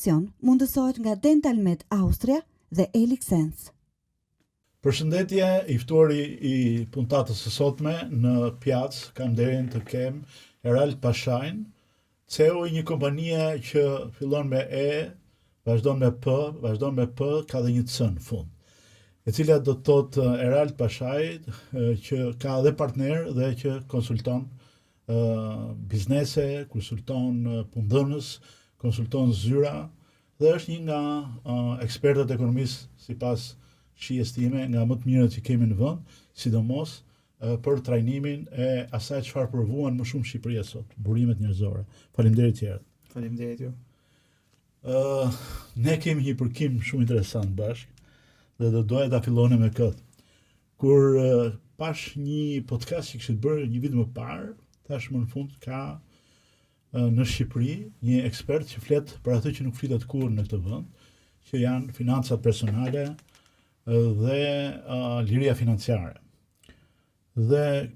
emision mundësohet nga Dentalmed Austria dhe Elixens. Përshëndetje, i ftuari i puntatës së sotme në pjacë kam nderin të kem Erald Pashajn, CEO i një kompanie që fillon me E, vazhdon me P, ka dhe një C në fund. E cila do të thotë Erald Pashajn, që ka dhe partner dhe që konsulton biznese, konsulton punëdhënës, konsulton zyra dhe është një nga ekspertët e ekonomisë sipas shijes time nga më të mirët që kemi në vend, sidomos për trajnimin e asaj çfarë provuan më shumë Shqipëria sot, burimet njerëzore. Faleminderit tjerë. Faleminderit ju. Ne kemi një përkim shumë interesant bashkë dhe do doja ta fillonim me këtë. Kur pash një podcast që kishte bërë një vit më parë, tash më në fund ka në Shqipëri një ekspert që flet për atë që nuk flitet kurrë në këtë vend, që janë financat personale dhe liria financiare. Dhe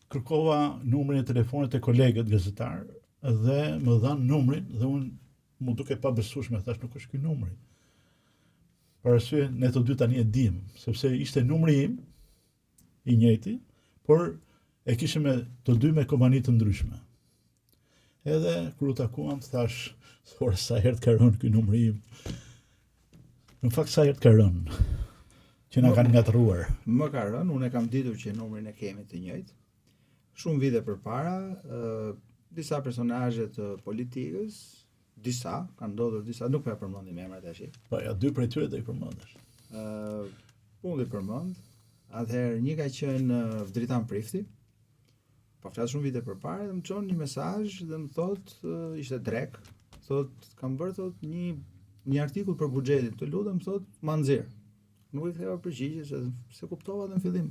kërkova numrin e telefonit e kolegët gazetar dhe më dhanë numrin dhe unë më duke pa besueshme, thash nuk është ky numri. Për arsye ne të dy tani e dim, sepse ishte numri im i njëjti, por e kishim të dy me kompani të ndryshme. Edhe kur u takuam thash, "Ora sa herë ka rënë ky numri im." Në fakt sa herë ka rënë që na kanë ngatruar. Më ka rënë, unë e kam ditur që numrin e kemi të njëjtë. Shumë vite përpara, disa personazhe të politikës, kanë ndodhur disa, nuk po e përmendim emrat tash. Po ja, dy prej tyre do i përmendesh. Unë i përmend. Atëherë një ka qenë Dritan Prifti. Po flas shumë vite përpara dhe më çon një mesazh dhe më thotë, ishte drek, thotë kam bërë thotë një artikull për buxhetin, të lutem thotë ma nxjerr. Nuk i ktheva përgjigje se kuptova në fillim.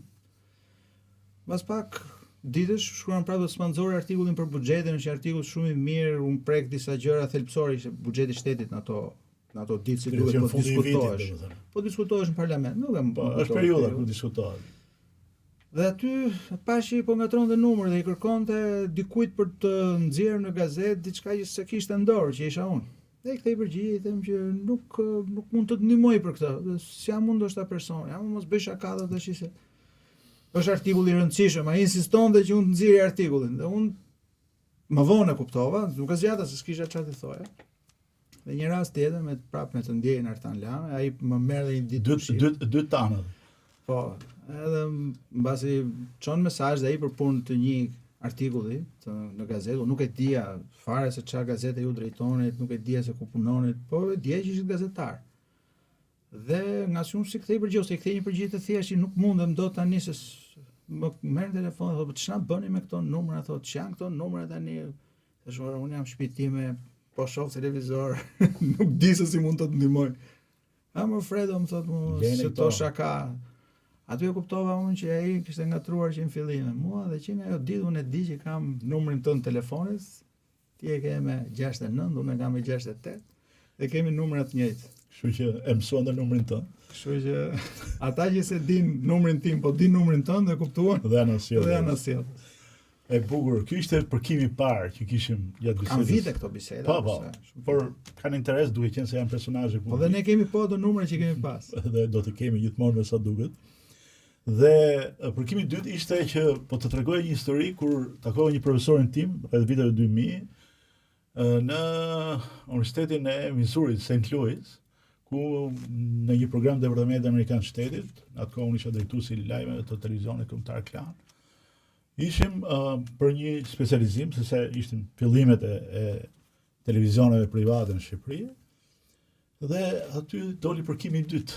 Mbas pak ditësh shkruan prapë sponsorë artikullin për buxhetin, është një artikull shumë i mirë, unë prek disa gjëra thelbësore, ishte buxheti i shtetit në ato ditë si duhet të diskutohesh. Po diskutohesh në parlament, nuk e më. Po është periudha ku diskutohet. Dhe aty pashi po ngatronte numër dhe i kërkonte dikujt për të nxjerrë në gazetë diçka që s'e kishte në dorë, që isha unë. Dhe i kthej përgjigje, them që nuk mund të të ndihmoj për këtë. S'jam unë ndoshta person, jam mos bëj shaka tash se është artikull i rëndësishëm, ai insistonte që unë të nxjerrë artikullin. Dhe unë më vonë e kuptova, nuk e zgjata se s'kisha çfarë të thoja. Dhe një rast tjetër me të ndjerin Artan Lame, ai më merr një ditë dy tanët. Po, edhe mbasi çon mesazh dhe ai për punë të një artikulli në gazetë, unë nuk e dija fare se çfarë gazete ju drejtonit, nuk e dija se ku punonit, po e dija që ishte gazetar. Dhe nga shumë si kthej përgjigje, ose i kthej një përgjigje të thjeshtë, nuk mundem dot tani se më merr telefonin, thotë ç'na bëni me këto numra, thotë ç'janë këto numra tani. Thash ora unë jam shtëpi time, po shoh televizor, nuk di se si mund të të ndihmoj. Më Fredo më thotë se to shaka. Aty e kuptova unë që ai kishte ngatruar që në fillim. Mua dhe që ajo ditë unë e di që kam numrin tënd telefonit, ti e ke me 69, unë e kam me 68 dhe kemi numra të njëjtë. Kështu që e mësuan në numrin tënd. Kështu që ata që se din numrin tim, po din numrin tënd dhe kuptuan dhe janë sjell. E bukur, ky ishte përkimi i parë që kishim gjatë bisedës. Kam vite këto biseda. Po, por kanë interes duke qenë se janë personazhe publik. Po dhe ne kemi po ato numra që kemi pas. Dhe do të kemi gjithmonë me sa duket. Dhe përkimi i dytë ishte që po të tregoj një histori kur takova një profesorin tim rreth viteve 2000 në Universitetin e Missouri, St. Louis, ku në një program departamentit amerikan të shtetit, atë kohë unë isha drejtuesi i lajmeve të televizionit kombëtar Klan. Ishim për një specializim, sepse ishin fillimet e televizioneve private në Shqipëri, dhe aty doli përkimi i dytë.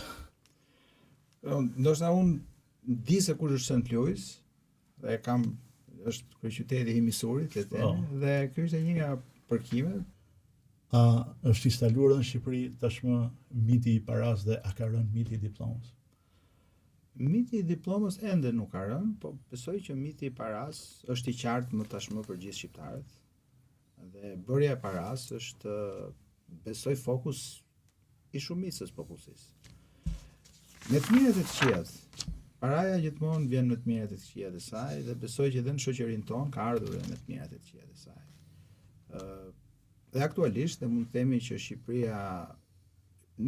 Ndoshta unë di se kush është St. Louis, dhe është kryeqyteti i Missourit, dhe ky është një nga përkimet. Është instaluar në Shqipëri tashmë miti i paras dhe a ka rënë miti i diplomës? Miti i diplomës ende nuk ka rënë, po besoj që miti i paras është i qartë më tashmë për gjithë shqiptarët. Dhe bërja e paras është, besoj, fokus i shumicës popullsisë. Me të mirët e të këqijat, paraja gjithmonë vjen me të mirët e të këqijat e saj dhe besoj që edhe në shoqërinë tonë ka ardhur me të mirët e të këqijat e saj. Dhe aktualisht ne mund të themi që Shqipëria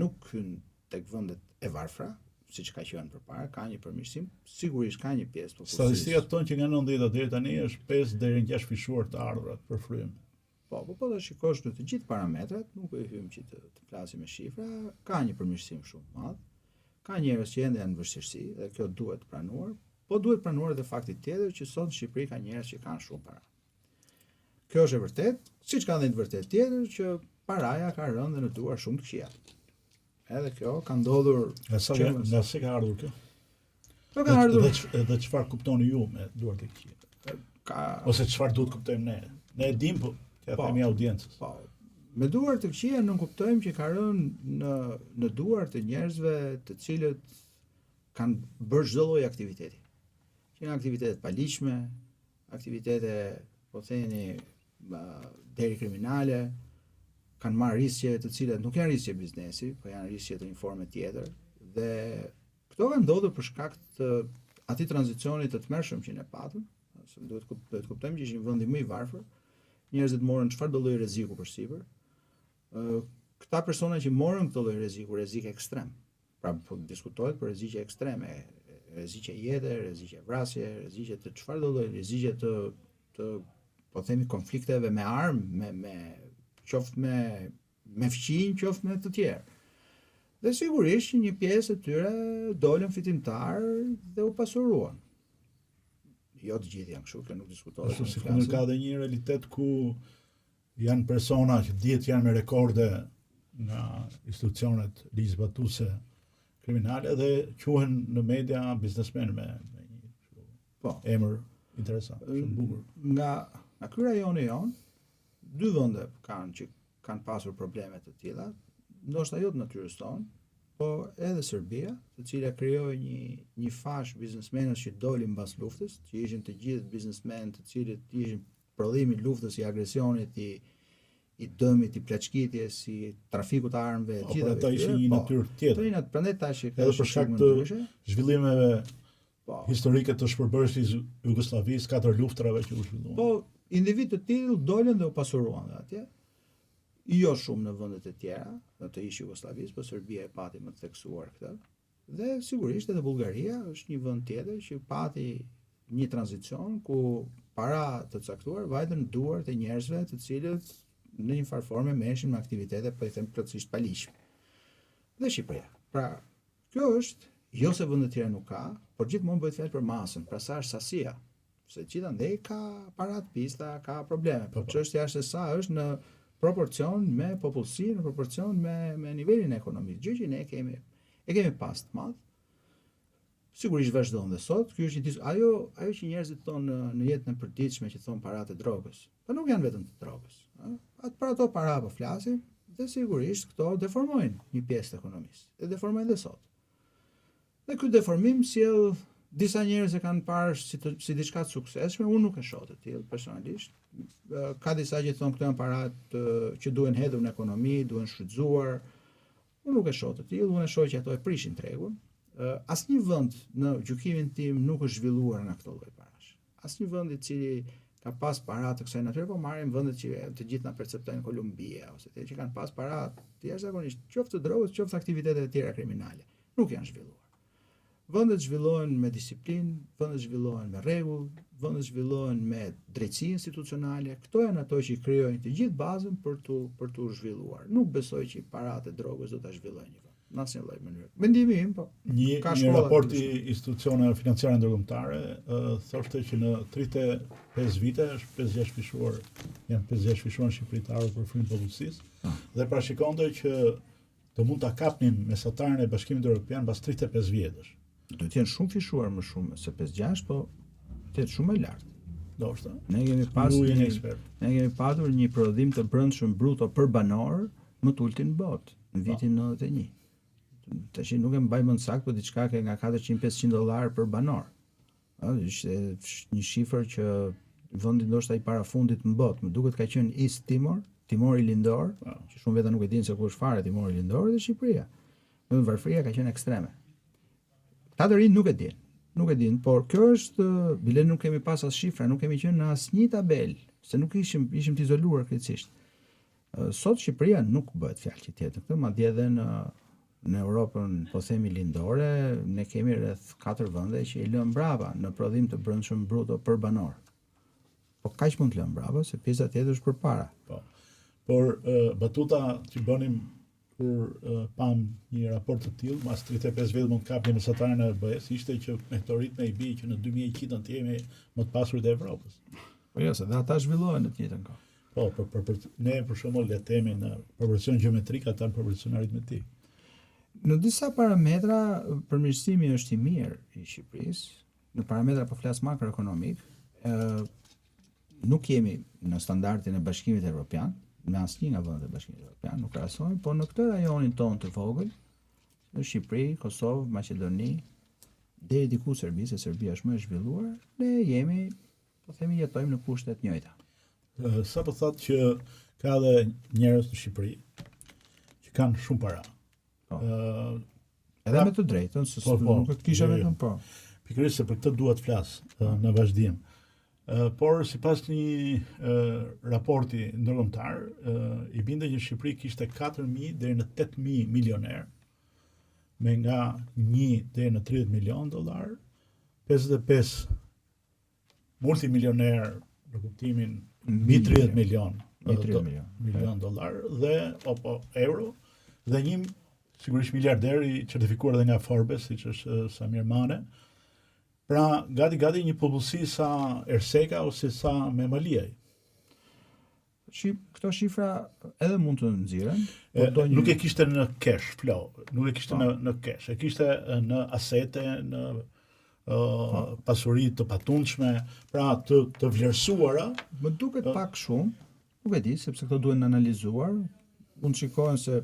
nuk hyn tek vendet e varfra, siç ka qenë përpara, ka një përmirësim, sigurisht ka një pjesë popullsisë. Statistikat tonë që nga 90 deri tani është 5 deri në 6 fishuar të ardhurat për frym. Po do shikosh në të gjithë parametrat, nuk e hym që të flasim me shifra, ka një përmirësim shumë të madh. Ka njerëz që ende janë në vështirësi dhe kjo duhet pranuar, po duhet pranuar edhe fakti tjetër që sot në Shqipëri ka njerëz që kanë shumë para. Kjo është e vërtet, siç ka edhe të vërtet tjetër që paraja ka rënë dhe në duar shumë të këqija. Edhe kjo ka ndodhur Nga se ka ardhur kjo? Po ka ardhur. Dhe çfarë kuptoni ju me duart e këqija? Ose çfarë duhet kuptojmë ne? Ne e dim, po ja themi audiencës. Po. Me duar të këqija nuk kuptojmë që ka rënë në duar të njerëzve të cilët kanë bërë çdo lloj aktiviteti. Që janë aktivitete paligjshme, aktivitete, po theni, deri kriminale, kanë marrë riskje të cilat nuk janë riskje biznesi, po janë riskje të një forme tjetër dhe këto kanë ndodhur për shkak të atij tranzicionit të tmerrshëm që ne patëm, se duhet kuptojmë që ishim vendi më i varfër, njerëzit morën çfarë do lloj rreziku përsipër. Këta persona që morën këtë lloj rreziku, rrezik ekstrem. Pra po diskutohet për rreziqe ekstreme, rreziqe jete, rreziqe vrasje, rreziqe të çfarë do lloj, rreziqe të po themi konflikteve me armë, qoftë me fqinj, qoftë me të tjerë. Dhe sigurisht një pjesë e tyre dolën fitimtar dhe u pasuruan. Jo të gjithë janë kështu, kjo nuk diskutohet. Sikur ka edhe një realitet ku janë persona që dihet janë me rekorde nga institucionet ligjzbatuese kriminale dhe quhen në media biznesmen me një emër interesant, shumë bukur. Nga ky rajoni jon, dy vende kanë pasur probleme të tilla, ndoshta jo të natyrës tonë, po edhe Serbia, e cila krijoi një fash biznesmenësh që dolin mbas luftës, që ishin të gjithë biznesmenë të cilët ishin prodhimi i luftës, i agresionit, i dëmit, i pleçkitjes, i trafikut të armëve, të gjitha. Ata ishin një natyrë tjetër. Prandaj tash edhe për shkak të zhvillimeve historike të shpërbërësit Jugosllavisë, 4 luftrave që u zhvilluan. Po, individ të tillë dolën dhe u pasuruan atje. Jo shumë në vendet e tjera, në të ish Jugosllavisë, por Serbia e pati më të theksuar këtë. Dhe sigurisht edhe Bullgaria është një vend tjetër që pati një tranzicion ku para të caktuar vajtën në duart e njerëzve të cilët në një farë forme merreshin me aktivitete, po i them plotësisht paligjshme. Dhe Shqipëria. Pra, kjo është jo se vendet tjera nuk ka, por gjithmonë bëhet fjalë për masën, pra sa është sasia. Se gjithandej ka parat pista, ka probleme, por çështja është se sa është në proporcion me popullsinë, në proporcion me nivelin ekonomik. Gjë që ne kemi pas të madh. Sigurisht vazhdon dhe sot, ky është ajo që njerëzit thonë në jetën e përditshme që thon paratë e drogës. Po nuk janë vetëm të drogës, ëh. Për ato para po flasim, dhe sigurisht këto deformojnë një pjesë të ekonomisë. Dhe deformojnë dhe sot. Dhe ky deformim sjell disa njerëz e kanë parë si diçka të suksesshme, unë nuk e shoh të tillë personalisht. Ka disa që thonë këto janë paratë që duhen hedhur në ekonomi, duhen shfrytzuar. Unë nuk e shoh të tillë, unë e shoh që ato e prishin tregun. Asnjë vend në gjykimin tim nuk është zhvilluar nga këto lloj parash. Asnjë vend i cili ka pas para të kësaj natyre, po marrim vendet që të gjithë na perceptojnë Kolumbia ose të që kanë pas para të jashtëzakonisht, qoftë drogës, qoftë aktivitete të tjera kriminale. Nuk janë zhvilluar. Vendet zhvillohen me disiplinë, vendet zhvillohen me rregull, vendet zhvillohen me drejtësi institucionale. Këto janë ato që krijojnë të gjithë bazën për tu zhvilluar. Nuk besoj që paratë e drogës do ta zhvillojnë një vend në asnjë lloj mënyre. Mendimi im, po. Një raport i institucioneve financiare ndërkombëtare thoshte që në 35 vite është 56 fishuar, janë 56 fishuar shqiptarë për frymë popullsisë dhe parashikonte që do mund ta kapnin mesatarën e Bashkimit Evropian pas 35 vjetësh. Do të jenë shumë fishuar më shumë se 56, po të jetë shumë e lartë. Ndoshta. Ne kemi patur një prodhim të brendshëm bruto për banor më të ultin në botë në vitin 91. Tash nuk e mbaj mend saktë, por diçka që nga $400-500 për banor. Ishte një shifër që vendi ndoshta i parafundit në botë. Më duket ka qenë East Timor, Timori Lindor, që shumë veta nuk e dinë se ku është fare Timori Lindor, dhe Shqipëria. Në varfëria ka qenë ekstreme. Ta të rinë nuk e din, por kjo është, bile nuk kemi pas as shifra, nuk kemi qenë në asnjë tabel, se nuk ishim të izoluar krejtësisht. Sot Shqipëria nuk bëhet fjalë që tjetër këtë, madje edhe në Europën, po themi lindore, ne kemi rreth 4 vende që i lëm brava në prodhim të brendshëm bruto për banor. Po kaq mund të lëm brava se pjesa tjetër është përpara. Po. Por batuta që bënim kur pam një raport të tillë, mas 35 vjet mund kapni mesatarën e BE-s, ishte që me këto ritme i bie që në 2100 të jemi më të pasurit e Evropës. Po jo, se dhe ata zhvillohen në të njëjtën kohë. Po, ne për shembull le të themi në proporcion gjeometrik, ata në proporcion aritmetik. Në disa parametra përmirësimi është i mirë i Shqipërisë, në parametra po flas makroekonomik, nuk jemi në standardin e Bashkimit Evropian, në asnjë nga vendet e Bashkimit Evropian, nuk krahasohemi, por në këtë rajonin tonë të vogël, në Shqipëri, Kosovë, Maqedoni, deri diku Serbi, se Serbia është më e zhvilluar, ne jemi, po themi, jetojmë në kushte të njëjta. Sa po thotë që ka edhe njerëz në Shqipëri që kanë shumë para. Edhe me të drejtën, se nuk e kisha vetëm po. Pikërisht se për këtë dua të flas në vazhdim. Por sipas një raporti ndërkombëtar, i binte që Shqipëri kishte 4.000 deri në 8.000 milioner, me nga 1 deri në 30 milion dollar, 55 multimilioner në kuptimin mbi 30 milion dollar dhe apo euro dhe një sigurisht miliarder i certifikuar edhe nga Forbes, siç është Samir Mane. Pra, gati një popullsi sa Erseka ose sa Memaliaj. Këto shifra edhe mund të nxirren, nuk e kishte në cash flow, nuk e kishte në cash, e kishte në asete, në pasuri të patundshme, pra të vlerësuara. Më duket pak shumë, nuk e di, sepse këto duhen analizuar. Mund shikohen se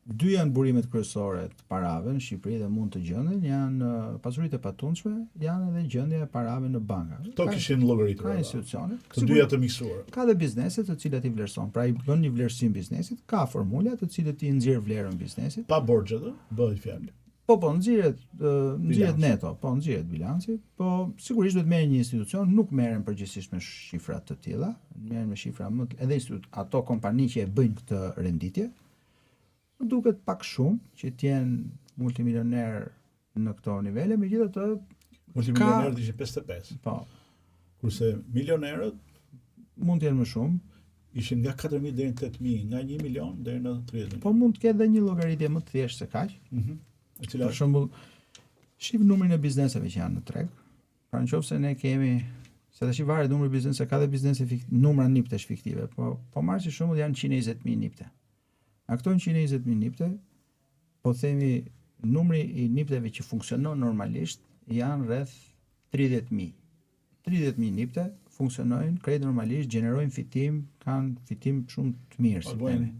2 janë burimet kryesore të parave në Shqipëri dhe mund të gjenden, janë pasuritë e patundshme, janë edhe gjendja e parave në banka. Këto kishin llogaritur. Ka institucione. Të dyja të miksuara. Ka dhe bizneset të cilat i vlerëson. Pra i bën një vlerësim biznesit, ka formula të cilët i nxjerr vlerën biznesit. Pa borxhe bëhet fjalë. Po, nxirret neto, nxirret bilanci, po sigurisht duhet merren një institucion, nuk merren përgjithsisht me shifra të tilla, merren me shifra më edhe ato kompani që e bëjnë këtë renditje. Duket pak shumë që të jenë multimilioner në këto nivele, megjithatë multimilionerët ishin 55. Po. Kurse milionerët mund të jenë më shumë, ishin nga 4.000 deri në 8.000, nga 1 milion deri në 30.000. Po mund të ketë edhe një llogaritje më të thjeshtë se kaq. Për shembull, shif numrin e bizneseve që janë në treg. Pra nëse ne kemi, se tash varet numri i bizneseve, ka dhe biznese numra niptesh fiktive, po marr si shembull janë 120.000 nipte. A këto 120.000 nipte, po themi numri i nipteve që funksionon normalisht janë rreth 30.000. 30.000 nipte funksionojnë krejt normalisht, gjenerojnë fitim, kanë fitim shumë të mirë, si themi.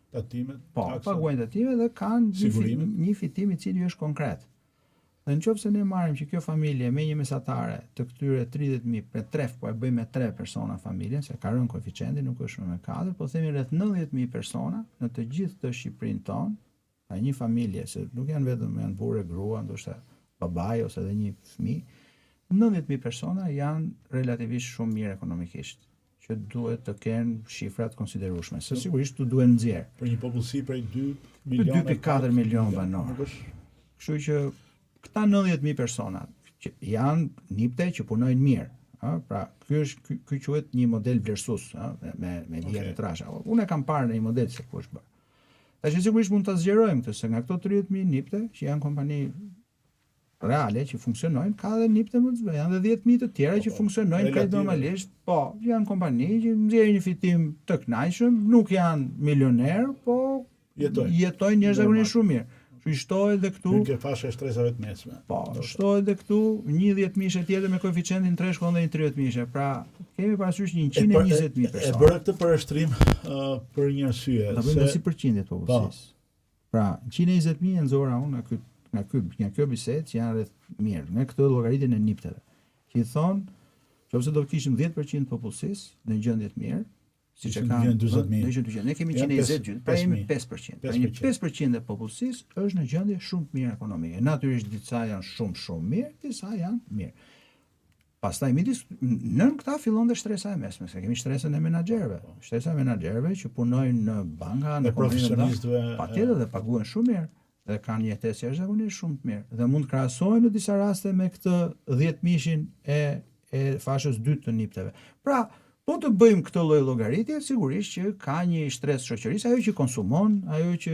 Tatimet, paguajnë tatime dhe kanë një fitim i cili është konkret. Dhe nëse ne marrim që kjo familje me një mesatare të këtyre 30.000 për 3, po e bëjmë me 3 persona familjen, se ka rënë koeficienti, nuk është me 4, po themi rreth 90.000 persona në të gjithë të Shqipërinë tonë, pra një familje, se nuk janë vetëm janë burrë, grua, ndoshta babai ose edhe një fëmijë, 90.000 persona janë relativisht shumë mirë ekonomikisht, që duhet të kenë shifrat konsiderueshme. Se sigurisht tu duhen nxjerr. Për një popullsi prej 2 milionë 2.4 milion banor. Kështu që këta 90.000 persona që janë nipte që punojnë mirë, pra ky quhet një model vlerësues, me vija të trasha. Unë e kam parë në një model se ku është bërë. Tash sigurisht mund ta zgjerojmë këtë, se nga këto 30.000 nipte që janë kompani reale që funksionojnë, ka dhe nipte më të zbë, janë dhe 10.000 të tjera që funksionojnë krejt normalisht, po, janë kompani që nxjerrin një fitim të kënaqshëm, nuk janë milioner, po jetojnë njerëzakonisht shumë mirë. Që shtohet dhe këtu. Nuk e fashe shtresave të mesme. Po, shtohet dhe këtu një 10.000 tjetër me koeficientin 3 shkon dhe një 30.000. Pra, kemi parasysh një 120.000 persona. E bëra këtë përreshtrim për një arsye. Ta bëjmë si përqindjet të popullsisë. Pra, 120.000 nxora unë nga kjo bisedë që janë rreth mirë, me këtë llogaritjen e nipteve. Që i thonë, nëse do të kishim 10% të popullsisë në gjendje të mirë, siç e kanë 200.000. Ne kemi 120 gjë, pra jemi 5%. Pra një 5% e popullsisë është në gjendje shumë të mirë ekonomike. Natyrisht disa janë shumë mirë, disa janë mirë. Pastaj midis nën këta fillon dhe shtresa e mesme, se kemi shtresën e menaxherëve. Shtresa e menaxherëve që punojnë në banka, në profesionistëve, patjetër dhe paguhen shumë mirë dhe kanë një jetesë jashtëzakonisht shumë të mirë. Dhe mund të krahasohen në disa raste me këtë 10.000-shin e fashës 2 të nipteve. Pra, po të bëjmë këtë lloj llogaritje, sigurisht që ka një stres shoqërisë, ajo që konsumon, ajo që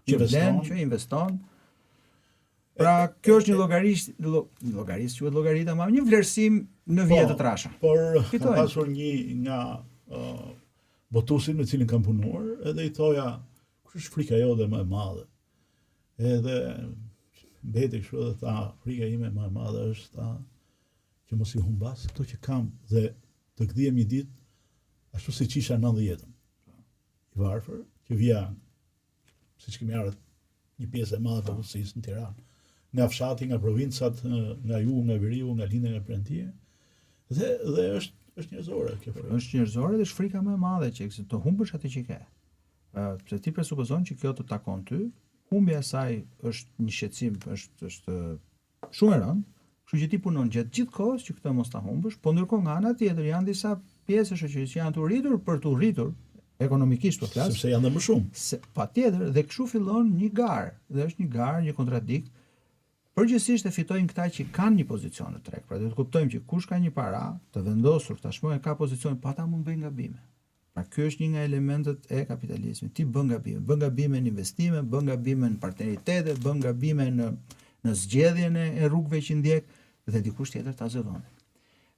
blen, që investon. Pra, kjo është një llogarisë quhet llogarita, ma një vlerësim në vijë të trasha. Por ka pasur një nga botusin me cilin kam punuar, edhe i thoja, kush është frika jote më e madhe? Edhe mbeti kështu dhe tha, frika ime më e madhe është ta që mos i humbas këto që kam dhe të gdhijem një ditë ashtu si isha 90-ën. I varfër, që vija, siç kemi ardhur një pjesë e madhe të popullsisë në Tiranë, nga fshati, nga provincat, nga jugu, nga veriu, nga lindja, nga perëndia. Dhe është njerëzore kjo frikë. Është njerëzore dhe është frika më e madhe që të humbësh atë që ke. Pse ti presupozon që kjo të takon ty, humbja e saj është një shqetësim, është shumë e rëndë, kështu që ti punon gjatë gjithë kohës që këtë mos ta humbësh, po ndërkohë nga ana tjetër janë disa pjesë shoqërisë që janë të rritur për të rritur ekonomikisht po flas. Sepse janë dhe më shumë. Patjetër, dhe kështu fillon një garë, dhe është një garë, një kontradikt. Përgjithsisht e fitojnë këta që kanë një pozicion në treg. Pra duhet të kuptojmë që kush ka një para të vendosur tashmë e ka pozicion, pa ata mund bëjnë gabime. Pra ky është një nga elementet e kapitalizmit. Ti bën gabime në investime, bën gabime në partneritete, bën gabime në zgjedhjen e rrugëve që ndjek dhe dikush tjetër ta zëvon.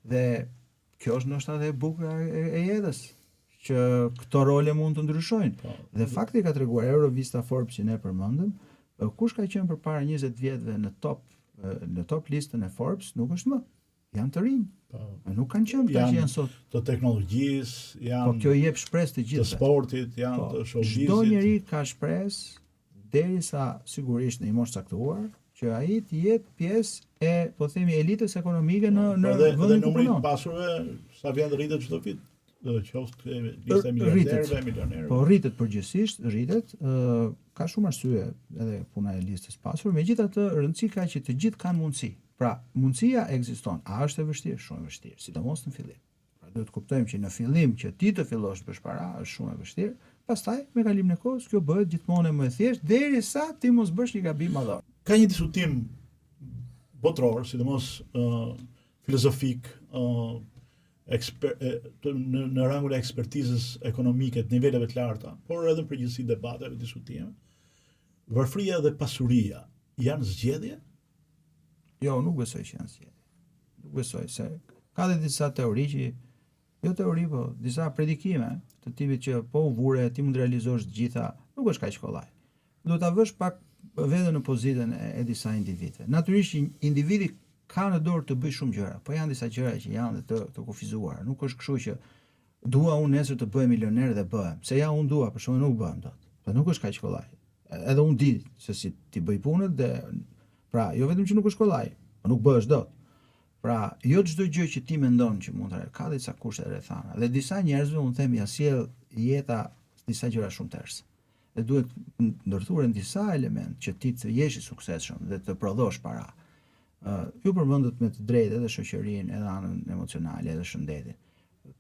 Dhe kjo është ndoshta edhe e bukur e jetës, që këto role mund të ndryshojnë. Dhe fakti ka treguar Eurovista Forbes që ne përmendëm, kush ka qenë përpara 20 vjetëve në top listën e Forbes nuk është më. Janë të rinj. Nuk kanë qenë ata që janë sot. Të teknologjisë, janë. Po kjo jep shpresë të gjithëve. Të sportit, janë të showbizit. Çdo njeri ka shpresë derisa sigurisht në një moshë caktuar që ai të jetë pjesë e, po themi, elitës ekonomike në vendin ku punon. Dhe numri i pasurve sa vjen rritet çdo vit. Do të qoftë lista e miliarderëve, milionerëve. Po rritet përgjithsisht, ka shumë arsye edhe puna e listës pasur, megjithatë rëndësi ka që të gjithë kanë mundësi. Pra, mundësia ekziston. A është e vështirë? Shumë e vështirë, sidomos në fillim. Pra, duhet të kuptojmë që në fillim që ti të fillosh bësh para është shumë e vështirë, pastaj me kalimin e kohës kjo bëhet gjithmonë më e thjeshtë derisa ti mos bësh një gabim madhor. Ka një diskutim botror, sidomos filozofik, në rangun e ekspertizës ekonomike të niveleve të larta, por edhe në përgjithësi debateve, diskutime. Varfëria dhe pasuria janë zgjedhje? Jo, nuk besoj që janë zgjedhje. Nuk besoj se ka dhe disa teori që, jo teori, po disa predikime të tipit që po u vure, ti mund realizosh të gjitha, nuk është kaq kollaj. Do ta vësh pak veten në pozitën e disa individëve. Natyrisht individi ka në dorë të bëj shumë gjëra, po janë disa gjëra që janë të kufizuara. Nuk është kështu që dua unë nesër të bëhem milioner dhe bëhem. Se ja unë dua, por shumë nuk bëhem dot. Po nuk është kaq kollaj. Edhe unë di se si ti bëj punët dhe pra, jo vetëm që nuk është kollaj, po nuk bëhesh dot. Pra, jo çdo gjë që ti mendon që mund të ka disa kushte rrethana. Dhe disa njerëzve unë them ja sjell jeta disa gjëra shumë tërëse. Dhe duhet ndërthuren disa elementë që ti të jesh i suksesshëm dhe të prodhosh para. Ju përmendët me të drejtë edhe shoqërinë, edhe anën emocionale, edhe shëndetin.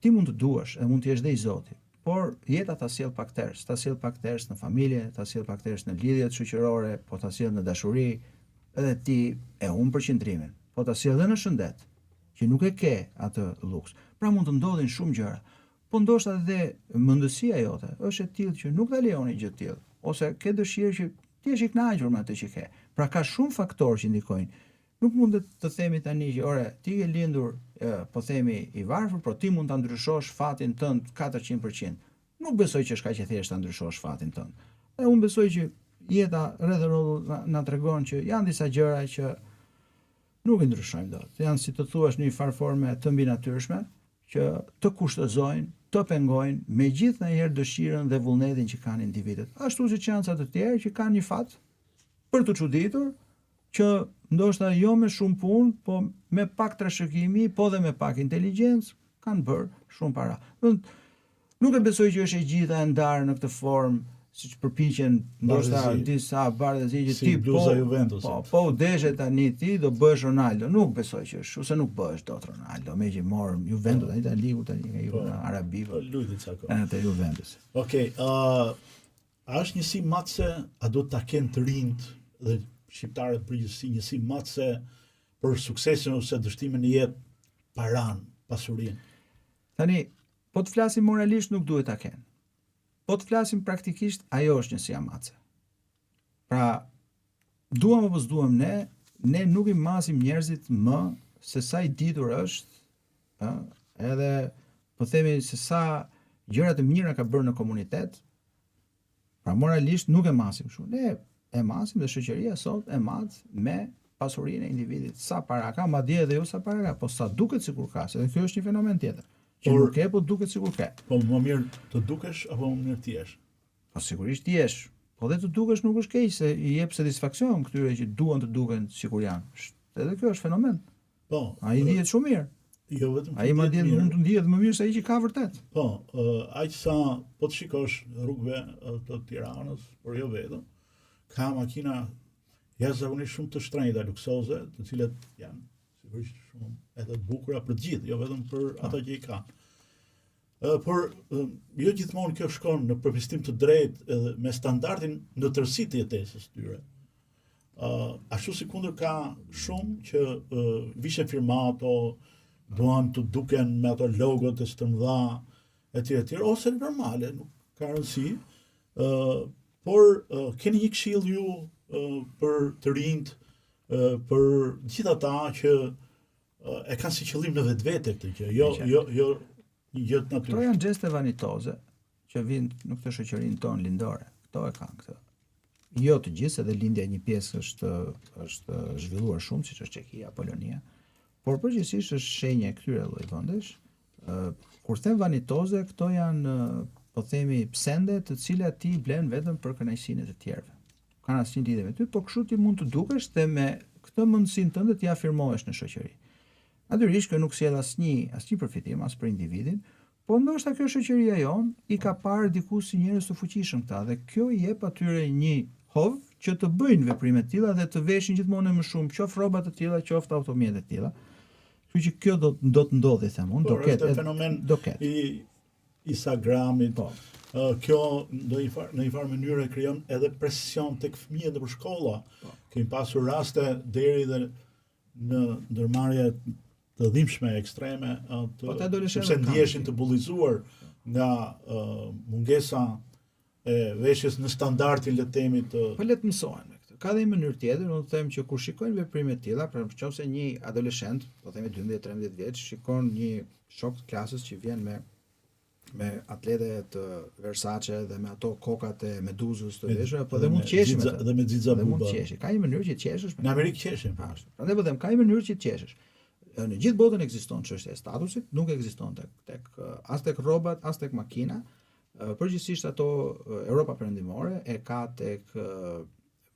Ti mund të duash, edhe mund të jesh dhe i Zotit, por jeta ta sjell pak tërës në familje, ta sjell pak tërës në lidhjet shoqërore, po ta sjell në dashuri, edhe ti e humb përqendrimin, po ta sjell edhe në shëndet, që nuk e ke atë luks. Pra mund të ndodhin shumë gjëra, po ndoshta edhe mendësia jote është e tillë që nuk ta lejoni gjë të tillë, ose ke dëshirë që ti jesh i kënaqur me atë që ke. Pra ka shumë faktorë që ndikojnë. Nuk mund të themi tani që ore, ti je lindur, po themi i varfër, por ti mund ta ndryshosh fatin tënd 400%. Nuk besoj që është kaq e thjeshtë ta ndryshosh fatin tënd. Dhe unë besoj që jeta rreth rrotull na tregon që janë disa gjëra që nuk i ndryshojmë dot. Janë si të thuash në një farë forme të mbinatyrshme që të kushtozojnë, të pengojnë me gjithë ndonjëherë dëshirën dhe vullnetin që kanë individët. Ashtu siç janë ca të tjerë që kanë një fat për të çuditur, që ndoshta jo me shumë punë, po me pak trashëgimi, po dhe me pak inteligjencë, kanë bërë shumë para. Nuk e besoj që është e gjitha e ndarë në këtë formë siç përpiqen ndoshta Bardhëzi. disa bardhëzi që Si ti bluza Juventusit. po u deshe tani ti do bësh Ronaldo. Nuk besoj që është, ose nuk bësh dot Ronaldo, me që morëm Juventus tani ta ligu tani nga ju në Arabi. Po luajti ca kohë. Te Juventus. Okej, a është njësi matëse, a do ta kenë të rinjt dhe shqiptarët përgjithësi njësi matëse për suksesin ose dështimin në jetë, paran, pasurinë? Tani, po të flasim moralisht nuk duhet ta kenë. Po të flasim praktikisht, ajo është njësia matëse. Pra, duam apo s'duam ne nuk i masim njerëzit më se sa i ditur është, edhe po themi se sa gjëra të mira ka bërë në komunitet. Pra moralisht nuk e masim kështu. Ne e masim dhe shoqëria sot e mat me pasurinë e individit. Sa para ka, madje edhe jo sa para ka, po sa duket sikur ka, se kjo është një fenomen tjetër. Që nuk ke, po duket sikur ke. Po më mirë të dukesh apo më mirë të jesh? Po sigurisht jesh. Po dhe të dukesh nuk është keq, se i jep satisfaksion këtyre që duan të duken sikur janë. Edhe kjo është fenomen. Po. Ai ndihet shumë mirë. Jo vetëm. Ai madje mund të ndihet më mirë se ai që ka vërtet. Po, aq sa po të shikosh rrugëve të Tiranës, por jo vetëm, ka makina jashtëzakonisht shumë të shtrenjta luksoze, të cilat janë sigurisht shumë edhe të bukura për të gjithë, jo vetëm për ata që i kanë. Por jo gjithmonë kjo shkon në përpistim të drejtë edhe me standardin në tërësi të jetesës tyre. Ashtu si kundër ka shumë që vishen firmato, duan të duken me ato logot e të mëdha, etj, ose normale, nuk ka rëndësi, por keni një këshill ju për të rinjt, për gjithë ata që e kanë si qëllim në vetvete këtë gjë, jo një gjë të natyrshme. Këto janë gjeste vanitoze që vinë në këtë shoqërinë tonë lindore. Këto e kanë këtë. Jo të gjithë, edhe lindja një pjesë është zhvilluar shumë, siç është Çekia, Polonia, por përgjithsisht është shenjë e këtyre lloj vendesh. Kur them vanitoze, këto janë, po themi, psende të cilat ti blen vetëm për kënaqësinë e të tjerëve. Kanë asnjë lidhje me ty, por kështu ti mund të dukesh dhe me këtë mundësinë tënde ti afirmohesh në shoqëri. Natyrisht kjo nuk sjell asnjë përfitim as për individin, po ndoshta kjo shoqëria jon i ka parë diku si njerëz të fuqishëm këta dhe kjo i jep atyre një hov që të bëjnë veprime të tilla dhe të veshin gjithmonë më shumë, qoftë rroba të tilla, qoftë automjete të tilla. Kështu që kjo do të ndodhi, them unë, do ketë fenomen i Instagramit. Po. Kjo në një farë mënyrë krijon edhe presion tek fëmijët nëpër shkolla. Kemi pasur raste deri dhe në ndërmarrje të dhimbshme ekstreme, sepse ndiheshin të bullizuar nga mungesa e veshjes në standardin le të themi të. Po le të mësohen me këtë. Ka dhe një mënyrë tjetër, unë them që kur shikojnë veprime të tilla, për nëse një adoleshent, po themi 12-13 vjeç, shikon një shok të klasës që vjen me atlete të Versace dhe me ato kokat e Meduzës të veshura, po dhe mund të qesh me të. Dhe me xixa buba. Mund të qesh. Ka një mënyrë që të qeshesh me. Në Amerikë qeshin. Prandaj po them, ka një mënyrë që të qeshesh. Në gjithë botën ekziston çështja e statusit, nuk ekziston as tek rrobat, as tek makina. Përgjithsisht ato Europa perëndimore e ka tek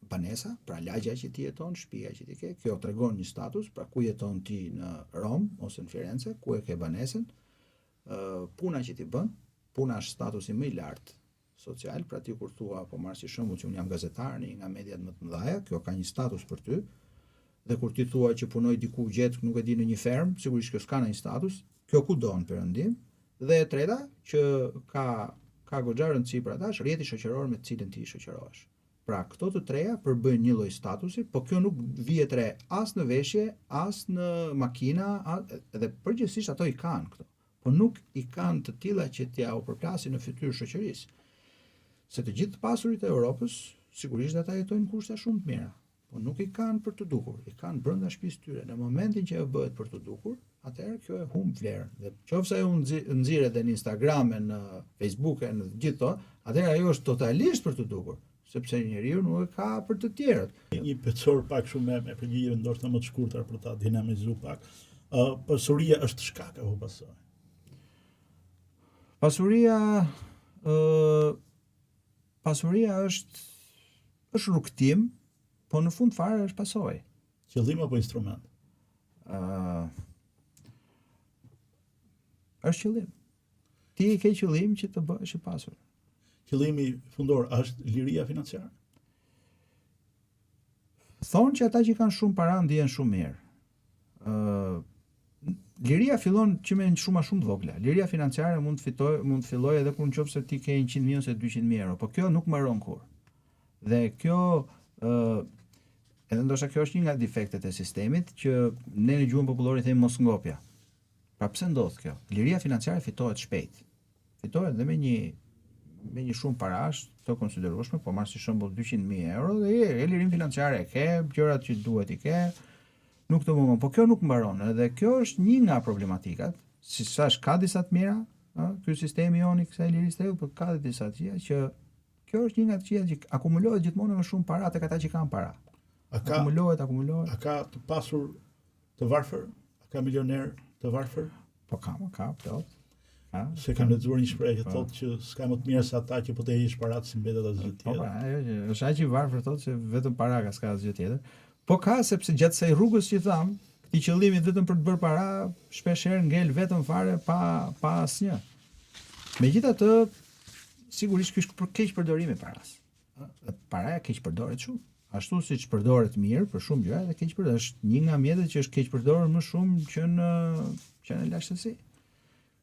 banesa, pra lagja që ti jeton, shtëpia që ti ke, kjo tregon një status, pra ku jeton ti në Rom ose në Firenze, ku e ke banesën, puna që ti bën, puna është statusi më i lartë social, pra ti kur thua, po marr si shembull që un jam gazetar në një nga mediat më të mëdha, kjo ka një status për ty. Dhe kur ti thua që punoj diku gjet, nuk e di në një fermë, sigurisht kjo s'ka ndonjë status, kjo kudo në perëndim. Dhe e treta që ka goxha rëndësi për ata, është rrjeti shoqëror me të cilin ti shoqërohesh. Pra këto të treja përbëjnë një lloj statusi, po kjo nuk vihet re as në veshje, as në makina, edhe përgjithsisht ato i kanë këto. Po nuk i kanë të tilla që t'ia u përplasin në fytyrë shoqërisë. Se të gjithë pasurit e Europës, sigurisht ata jetojnë kushte shumë të mira. Po nuk i kanë për të dukur, i kanë brenda shtëpisë tyre. Në momentin që ajo bëhet për të dukur, atëherë kjo e humb vlerën. Dhe qofse ajo nxirret në Instagram, në Facebook, në gjithë to, atëherë ajo është totalisht për të dukur, sepse njeriu nuk e ka për të tjerët. Një pecor pak shumë me përgjigje ndoshta më të shkurtër për ta dinamizuar pak. Pasuria është shkak apo pasojë? Pasuria është rrugtim, po në fund fare është pasojë. Qëllim apo instrument? Është qëllim. Ti ke qëllim që të bëhesh i pasur. qëllimi fundor është liria financiare? Thonë që ata që kanë shumë para ndihen shumë mirë. Liria fillon që me shumë të vogla. Liria financiare mund të fillojë edhe kur nëse ti ke 100.000 ose 200.000 euro, por kjo nuk mbaron kurrë. Dhe kjo edhe ndoshta kjo është një nga defektet e sistemit që ne në gjuhën popullore themi mos ngopja. Pra pse ndodh kjo? Liria financiare fitohet shpejt. Fitohet edhe me një shumë parash të konsiderueshme, po marr si shembull 200.000 euro dhe e lirim financiare e ke, gjërat që duhet i ke, nuk të mungon, po kjo nuk mbaron, edhe kjo është një nga problematikat. Si thash, ka disa të mira, ky sistemi joni kësaj lirisë të por ka disa të tjera që kjo është një nga të tjera që akumulohet gjithmonë me shumë para tek ata që kanë para. Akumulohet. A ka të pasur të varfër? A ka milioner të varfër? Po ka, plot. Se kam lexuar një shprehje që thotë që s'ka më të mirë se ata që po të heqësh paratë si mbetet asgjë tjetër. Po, ajo është aq i varfër thotë se vetëm para s'ka asgjë tjetër. Po ka sepse gjatë kësaj rrugës që tham, këtij qëllimi vetëm për të bërë para, shpeshherë ngel vetëm fare pa asnjë. Megjithatë, sigurisht ky është për keq përdorimi paras. Paraja keq përdoret shumë. Ashtu siç përdoret mirë për shumë gjëra, edhe keq përdoret. Është një nga mjetet që është keq përdorur më shumë që në lashtësi.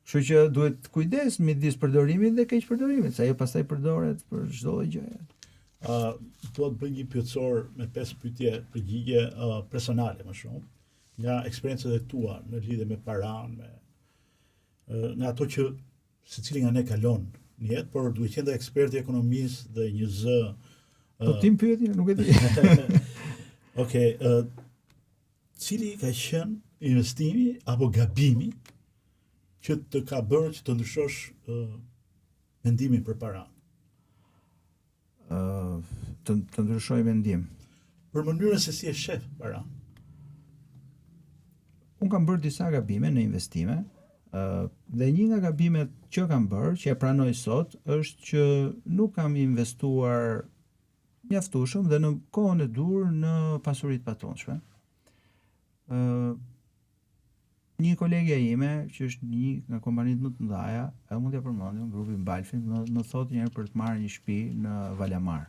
Kështu që duhet kujdes midis përdorimit dhe keq përdorimit, se ajo pastaj përdoret për çdo gjë. Do të bëj një pyetësor me 5 pyetje përgjigje personale më shumë, nga eksperiencat e tua në lidhje me paran, nga ato që secili nga ne kalon në jetë, por duhet qenë ekspert i ekonomisë dhe një zë. Po tim pyetje, nuk e di. Okej, cili ka qenë investimi apo gabimi që të ka bërë që të ndryshosh mendimin për paran? Të ndryshoj mendim. Për mënyrën se si e shef paran. Unë kam bërë disa gabime në investime, dhe një nga gabimet që kam bërë, që e pranoj sot, është që nuk kam investuar mjaftueshëm dhe në kohën e dur në pasuritë patundshme. Një kolegja ime, që është një nga kompanitë më të mëdha, e mund t'ja përmendim, grupi Mbalfin, më thotë një herë për të marrë një shtëpi në Valamar.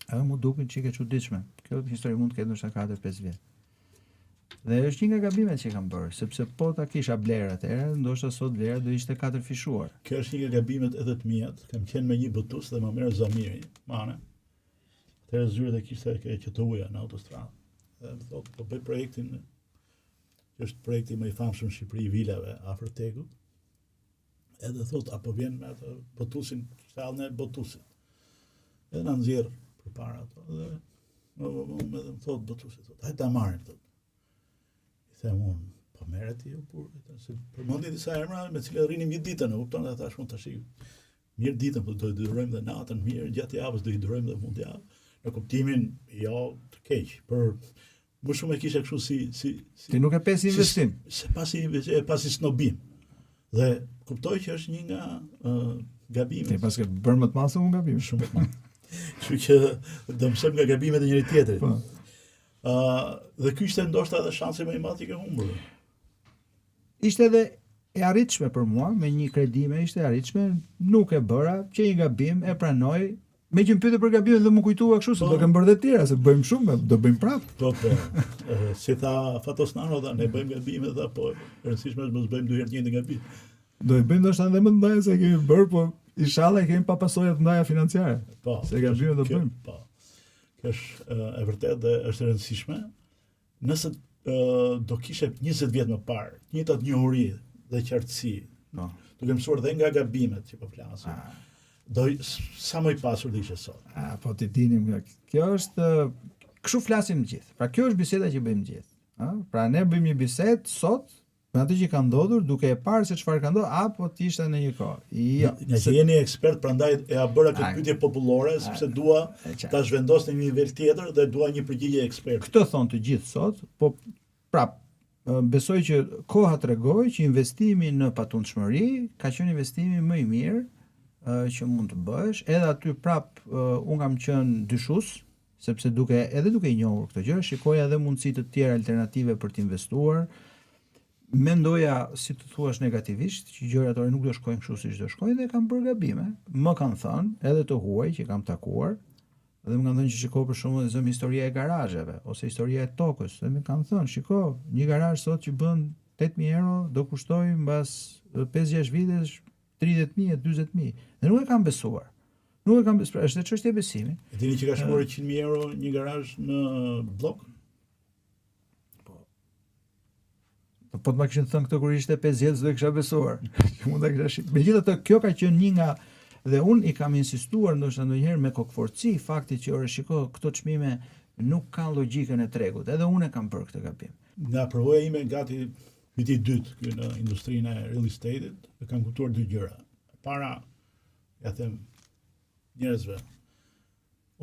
Edhe mu duket çike çuditshme. Kjo histori mund të ketë ndoshta 4-5 vjet. Dhe është një nga gabimet që kam bërë, sepse po ta kisha blerë atëherë, ndoshta sot vlera do ishte 4 fishuar. Kjo është një nga gabimet edhe të mia. Kam qenë me një botus dhe më merr Zamiri, mane. Atëherë zyret e kishte që të uja në autostradë. Dhe më thotë, po bëj projektin, që është projekti më i famshëm në Shqipëri i vilave afër Tekut. Edhe thotë, apo vjen me atë botusin, shallën e botusit. Edhe na nxjerr përpara ato dhe më thotë botusit, thotë, hajde ta marrim thotë. I them unë, po merret ti por se përmendi disa emra me cilat rrinim një ditë, e kupton, dhe thash unë tash mirë ditën, po do të durojmë dhe natën mirë, gjatë javës do i durojmë dhe fundjavë. Në kuptimin jo të keq, por më shumë e kisha kështu si ti nuk e pes investim. Se pasi snobim. Dhe kuptoj që është një nga gabimet. Ti paske bërë më të madh se unë gabim. Shumë të madh. Kështu që do mësojmë nga gabimet e njëri tjetrit. Po. Dhe ky ishte ndoshta edhe shansi më i madh i ke humbur. Ishte edhe e arritshme për mua, me një kredime ishte e arritshme, nuk e bëra, që një gabim e pranoj. Me që më pyete për gabimin dhe më kujtua kështu se do kem bërë dhe të tjera, se bëjmë shumë, do bëjmë prapë. Po. Si tha Fatosnano, ne bëjmë gabime dhe po e rëndësishme është mos bëjmë dy herë të njëjtin gabim. Do i bëjmë ndoshta edhe më të mëdha se kemi bërë, po inshallah kemi pa pasoja të mëdha financiare. Po. Se gabimet do bëjmë. Po. Kjo është e vërtetë dhe është e rëndësishme. Nëse do kishe 20 vjet më parë, të njëjtat njohuri dhe qartësi, duke mësuar dhe nga gabimet që po flasim. Sa më i pasur dhe ishe sot. Po ti dinim nga kjo është, kështu flasim gjithë. Pra kjo është biseda që bëjmë gjithë. Pra ne bëjmë një bisedë sot me atë që ka ndodhur, duke e parë se çfarë ka ndodhur, apo ti ishte në një kohë. Jo. Nga që jeni ekspert, prandaj e a bëra këtë pyetje popullore, sepse dua ta zhvendos në një nivel tjetër dhe dua një përgjigje ekspert. Këtë thonë të gjithë sot, po prap besoj që koha tregoi që investimi në patundshmëri ka qenë investimi më i mirë që mund të bësh, edhe aty prap unë kam qenë dyshues, sepse duke i njohur këtë gjë, shikoja edhe mundësi të tjera alternative për të investuar. mendoja, si të thuash negativisht, që gjërat ore nuk do shkojnë kështu siç do shkojnë dhe kam bërë gabime. Më kanë thënë, edhe të huaj që kam takuar, dhe më kanë thënë që shiko për shembull zëm historia e garazheve ose historia e tokës, dhe më kanë thënë, shiko, një garazh sot që bën 8.000 euro do kushtoj mbas 5-6 vitesh 30.000, 40.000. Dhe nuk e kam besuar. Nuk e kam besuar, është çështje besimi. E dini që ka shkuar 100.000 euro një garazh në blok? Po të ma kishin thënë këtë kur ishte 5 vjeç do e kisha besuar. Mund ta kisha shit. Megjithatë kjo ka qenë një nga dhe unë i kam insistuar ndoshta ndonjëherë me kokforci fakti që ore shiko këto çmime nuk kanë logjikën e tregut. Edhe unë e kam bërë këtë gabim. Nga përvoja ime gati viti i dytë këtu në industrinë e real estate-it, e kam kuptuar dy gjëra. Para, ja them njerëzve,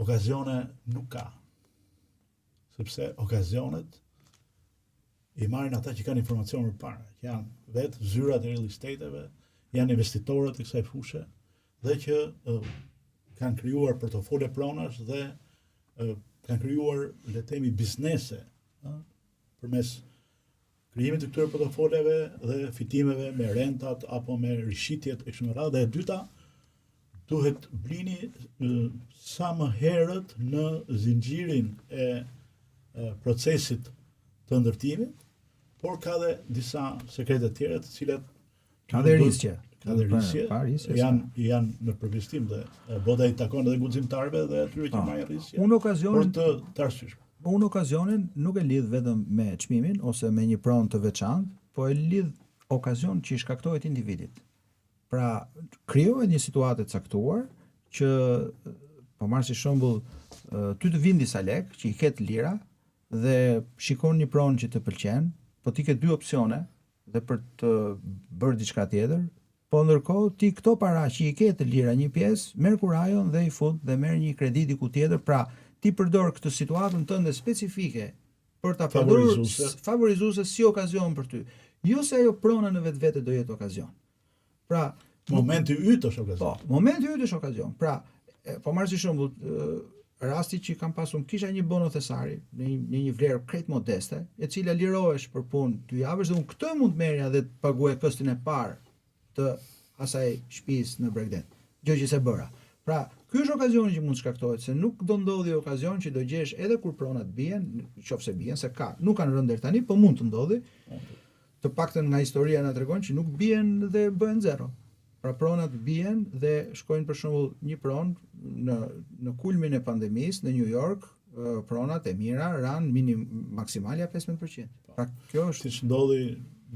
okazione nuk ka. Sepse okazionet i marrin ata që kanë informacion më parë, që janë vetë zyrat e real estate-eve, janë investitorët e kësaj fushë dhe që kanë krijuar portofolio pronash dhe kanë krijuar le të themi biznese përmes krijimit të këtyre portofoleve dhe fitimeve me rentat apo me rishitjet e kështu me radhë. Dhe e dyta, duhet blini sa më herët në zinxhirin e procesit të ndërtimit, por ka dhe disa sekrete tjera të cilat ka dhe risqe. Ka dhe risqe. Janë në përvestim dhe bota i takon edhe guximtarëve dhe atyre që marrin risqe. Unë okazionin të arsyeshme. Unë okazionin nuk e lidh vetëm me çmimin ose me një pronë të veçantë, po e lidh okazion që i shkaktohet individit. Pra, krijohet një situatë e caktuar që po marr si shembull ty të vinë disa lek që i ket lira dhe shikon një pronë që të pëlqen, po ti ke dy opsione dhe për të bërë diçka tjetër, po ndërkohë ti këto para që i ke të lira një pjesë, merr kurajon dhe i fut dhe merr një kredi diku tjetër, pra ti përdor këtë situatën tënde specifike për ta përdorur favorizuese si okazion për ty. Jo se ajo prona në vetvete do jetë okazion. Pra, momenti yt është okazion. Po, momenti yt është okazion. Pra, po marr si shembull rasti që kam pasur, kisha një bono thesari në një vlerë krejt modeste, e cila lirohesh për punë 2 javësh dhe unë këtë mund të merrja dhe të paguaj kostin e parë të asaj shtëpisë në Bregden. Gjë që se bëra. Pra, ky është okazioni që mund shkaktohet, se nuk do ndodhi okazion që do gjesh edhe kur pronat bien, qofse bien, se ka, nuk kanë rënë deri tani, po mund të ndodhi. Të paktën nga historia na tregon që nuk bien dhe bëhen zero. Pra pronat bien dhe shkojnë për shembull një pronë në kulmin e pandemisë në New York, pronat e mira ranë maksimalja 15%. Pra kjo është siç ndodhi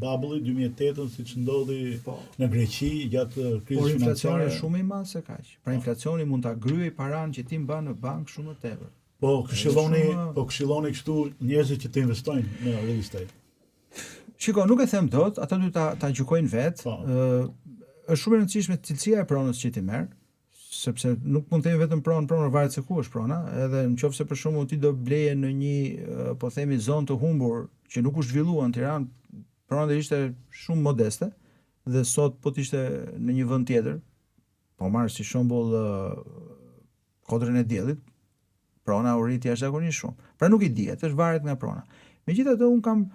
bubble 2008, siç ndodhi në Greqi gjatë krizës financiare. Por inflacioni është shumë i madh se kaq. Pra inflacioni mund ta gryejë paranë që ti mban në bank shumë më tepër. Po këshilloni kështu njerëzit që të investojnë në real estate. Shiko, nuk e them dot, ata duhet ta gjykojnë vetë. Është shumë e rëndësishme cilësia e pronës që ti merr, sepse nuk mund të themi vetëm pronë varet se ku është prona, edhe nëse për shembull ti do bleje në një po themi zonë të humbur që nuk u zhvillua në Tiranë, prona do ishte shumë modeste dhe sot po të ishte në një vend tjetër, po marr si shembull Kodrën e Diellit, prona u rrit jashtëzakonisht shumë. Pra nuk i dihet, është varet nga prona. Megjithatë un kam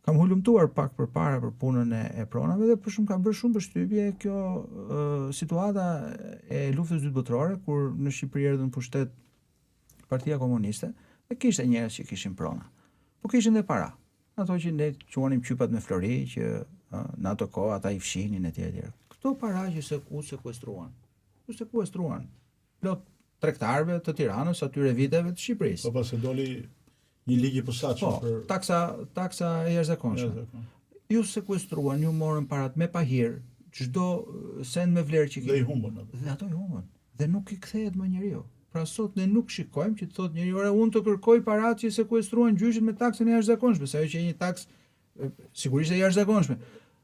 hulumtuar pak përpara për punën e pronave dhe për shumë kam bërë shumë përshtypje kjo situata e luftës dytë botërore, kur në Shqipëri erdhën në pushtet Partia Komuniste dhe kishte njerëz që kishin prona. Po kishin dhe para. Ato që ne quanim qypat me flori, që në ato kohë ata i fshinin etj. Këto para që u sekuestruan. Plot tregtarëve të Tiranës atyre viteve të Shqipërisë. Po pas e doli një ligj i posaçëm për taksa e jashtëzakonshme. Ju sekuestruan, ju morën parat me pahir, çdo send me vlerë që dhe i humbën. Dhe ato i humbën. Dhe nuk i kthehet më njeriu. Pra sot ne nuk shikojmë që të thotë njeriu, ora unë të kërkoj paratë që sekuestruan gjyqin me taksën e jashtëzakonshme, se ajo që një taksë sigurisht e jashtëzakonshme.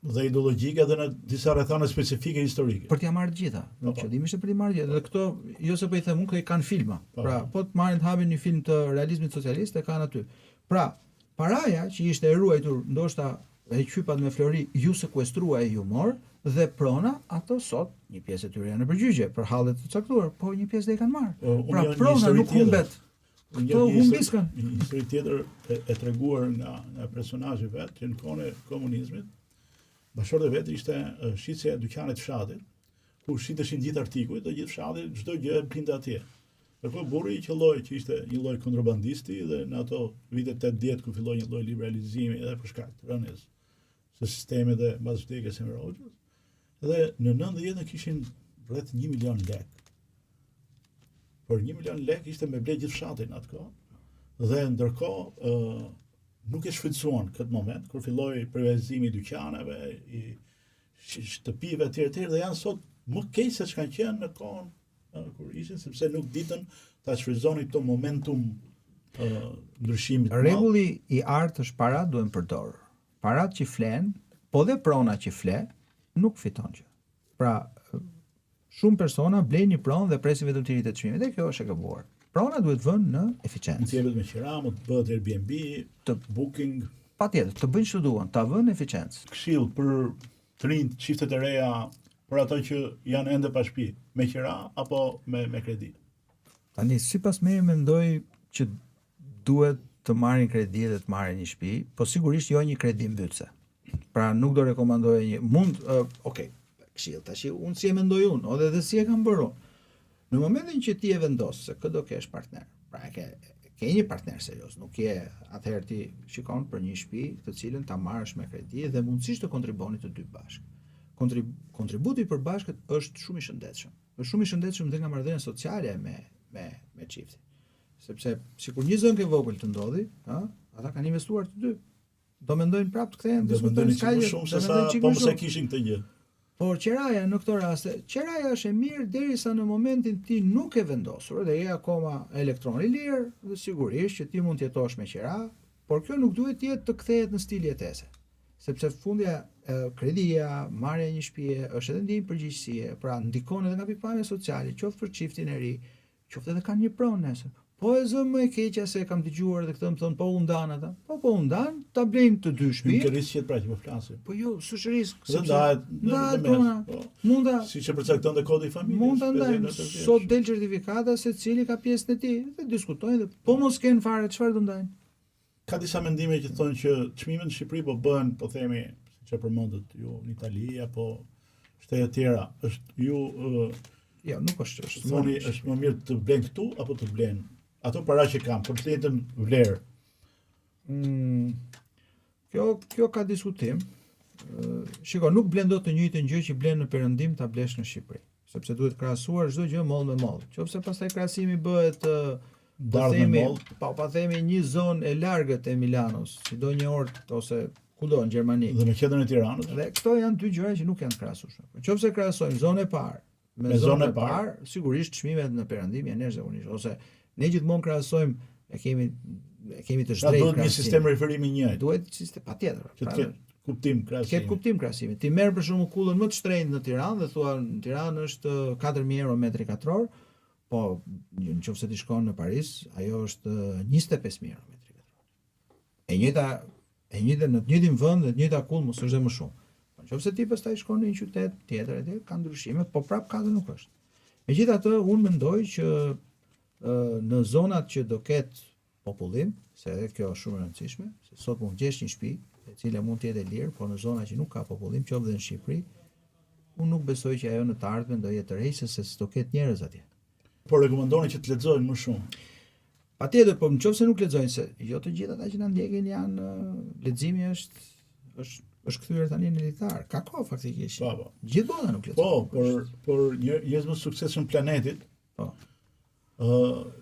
Dhe ideologjike dhe në disa rrethana specifike historike. Për t'ia marrë gjitha. Qëllimi është për t'i marrë gjitha. Dhe këto, jo se po i them unë, këto i kanë filma. Pra, po të marrin të hapin një film të realizmit socialist e kanë aty. Pra, paraja që ishte e ruajtur, ndoshta e qypat me flori, ju sekuestrua e ju mor, dhe prona, ato sot, një pjesë e tyre janë në përgjigje për hallet të caktuar, po një pjesë dhe i kanë marrë. Pra, prona nuk humbet. Këto humbiskan. Një histori tjetër e treguar nga personazhi vet që në kohën e komunizmit, bashkëshorte vet ishte shitja e dyqanit fshatit, ku shiteshin gjithë artikujt, dhe gjithë fshati, çdo gjë blinte atje. Ndërkohë burri që ishte një lloj kontrabandisti dhe në ato vitet 80 ku filloi një lloj liberalizimi edhe për shkak të rënies së sistemit dhe mbasvdekjes së Hoxhës. Dhe në 90 kishin rreth 1 milion lek. Por 1 milion lek ishte me ble gjithë fshatin atë kohë. Dhe ndërkohë nuk e shfrytzuan këtë moment kur filloi privatizimi i dyqaneve, i shtëpive etj dhe janë sot më keq se ç'kanë qenë në kohën kur ishin, sepse nuk ditën ta shfrytëzonin këto momentum ndryshimit. Rregulli i artë është para duhen përdor. Parat që flen, po dhe prona që fle, nuk fiton gjë. Pra, shumë persona blejnë një pronë dhe presin vetëm të rritet çmimet, dhe kjo është e gabuar. Prona duhet vënë në eficiencë. Të jepet me qira, të bëhet Airbnb, të booking. Patjetër, të bëjnë ç'do duan, ta vënë në eficiencë. Këshill për të rinjt, çiftet e reja, për ato që janë ende pa shtëpi, me qira apo me kredi. Tani sipas meje mendoj që duhet të marrin kredi dhe të marrin një shtëpi, po sigurisht jo një kredi mbytse. Pra nuk do rekomandoj këshill tash unë si e mendoj unë, edhe si e kam bërë unë. Në momentin që ti e vendos se këtë do kesh partner, pra ke një partner serioz, nuk je atëherë ti shikon për një shtëpi të cilën ta marrësh me kredi dhe mundësisht të kontriboni të dy bashkë. Kontributi për bashkët është shumë i shëndetshëm. Është shumë i shëndetshëm dhe nga marrëdhënia sociale me çiftin. Sepse sikur një zënk e vogël të ndodhi, ata kanë investuar të dy. Do mendojnë prapë të kthehen, diskutojnë çfarë shumë se sa po mos e kishin këtë gjë. Por qeraja në këtë rast, qeraja është e mirë derisa në momentin ti nuk e vendosur dhe je akoma elektron i lirë, dhe sigurisht që ti mund të jetosh me qera, por kjo nuk duhet të jetë të kthehet në stil jetese. Sepse fundja kredia, marrja një shtëpie është edhe ndihmë përgjegjësie, pra ndikon edhe nga pikpamja sociale, qoftë për çiftin e ri, qoftë edhe kanë një pronë nesër. Po e zë më e keqja se kam dëgjuar dhe këtë më thonë po u ndan ata. Po u ndan, ta blejnë të dy shtëpi. Nuk ke risk pra që po flasim. Po jo, s'është risk. Ndahet prona. Munda. Siç e përcakton dhe kodi i familjes. Mund ta ndajmë. Sot del certifikata se cili ka pjesën e tij dhe diskutojnë dhe po mos ken fare çfarë do ndajnë. Ka disa mendime që thonë që çmimet në Shqipëri po bëhen, po themi, siç e përmendët ju, në Itali apo shtete tjera. Është jo, nuk është. Thoni është më mirë të blen këtu apo të blen ato para që kam, për të njëjtën vlerë. Kjo ka diskutim. Shiko, nuk blen dot të njëjtën gjë që blen në Perëndim ta blesh në Shqipëri, sepse duhet krahasuar çdo gjë moll me moll. Qofse pastaj krahasimi bëhet pa themi një zonë e largët e Milanos, si do një orë ose kudo në Gjermani. Dhe në qendrën e Tiranës. Dhe këto janë dy gjëra që nuk janë krahasueshme. Qofse krahasojmë zonën e parë me zonën e parë, sigurisht çmimet në Perëndim janë njerëzisht, ose ne gjithmonë krahasojmë, e kemi të zhdrejtë. Duhet një sistem referimi i njëjtë. Duhet sistem patjetër. Që të ketë kuptim krahasimi. Ketë kuptim krahasimi. Ti merr për shembull kullën më të shtrenjtë në Tiranë dhe thua në Tiranë është 4000 euro metri katror, po nëse ti shkon në Paris, ajo është 25000 euro metri katror. E njëjta në të njëjtin vend dhe të njëjta kullë mos është më shumë. Nëse ti pastaj shkon në një qytet tjetër atë ka ndryshime, po prap ka dhe nuk është. Megjithatë, unë mendoj që në zonat që do ketë popullim, se edhe kjo është shumë e rëndësishme, se sot mund gjesh një shtëpi, e cila mund të jetë e lirë, por në zona që nuk ka popullim, qoftë edhe në Shqipëri, unë nuk besoj që ajo në të ardhmen do jetë rrejse se s'do ketë njerëz atje. Por rekomandoni që të lexojnë më shumë. Patjetër, po nëse nuk lexojnë, se jo të gjithë ata që na ndjekin janë leximi është kthyer tani në litar. Ka kohë faktikisht. Po. Gjithë bota nuk lexojnë. Por njerëz më suksesshëm planetit. Po.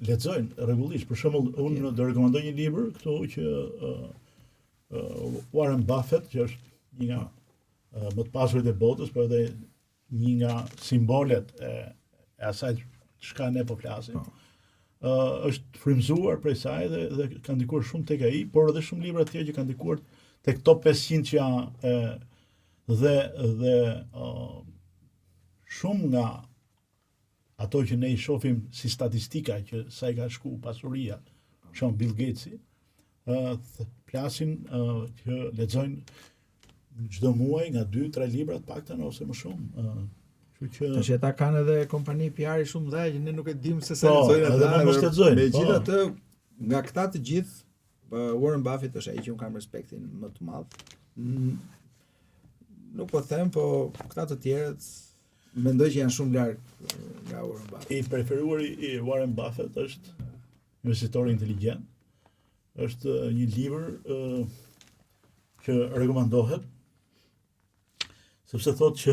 Lexojnë rregullisht. Për shembull, unë do rekomandoj një libër këtu që Warren Buffett, që është një nga më të pasurit e botës, por edhe një nga simbolet e asaj çka ne po flasim. Është frymzuar prej saj dhe ka ndikuar shumë tek ai, por edhe shumë libra të tjerë që kanë ndikuar tek top 500 që janë dhe shumë nga ato që ne i shohim si statistika që sa i ka shku pasuria, shumë Bill Gatesi, flasin që lexojnë çdo muaj nga 2-3 libra të paktën ose më shumë. Tash ata kanë edhe kompani PR-i shumë mëdha që ne nuk e dimë se sa lexojnë ata. Megjithatë, nga këta të gjithë Warren Buffett është ai që un kam respektin më të madh. nuk po them, po këta të tjerët mendoj që janë shumë larg nga Warren Buffett. I preferuari i Warren Buffett është Investitori Inteligjent. Është një libër që rekomandohet, sepse thotë që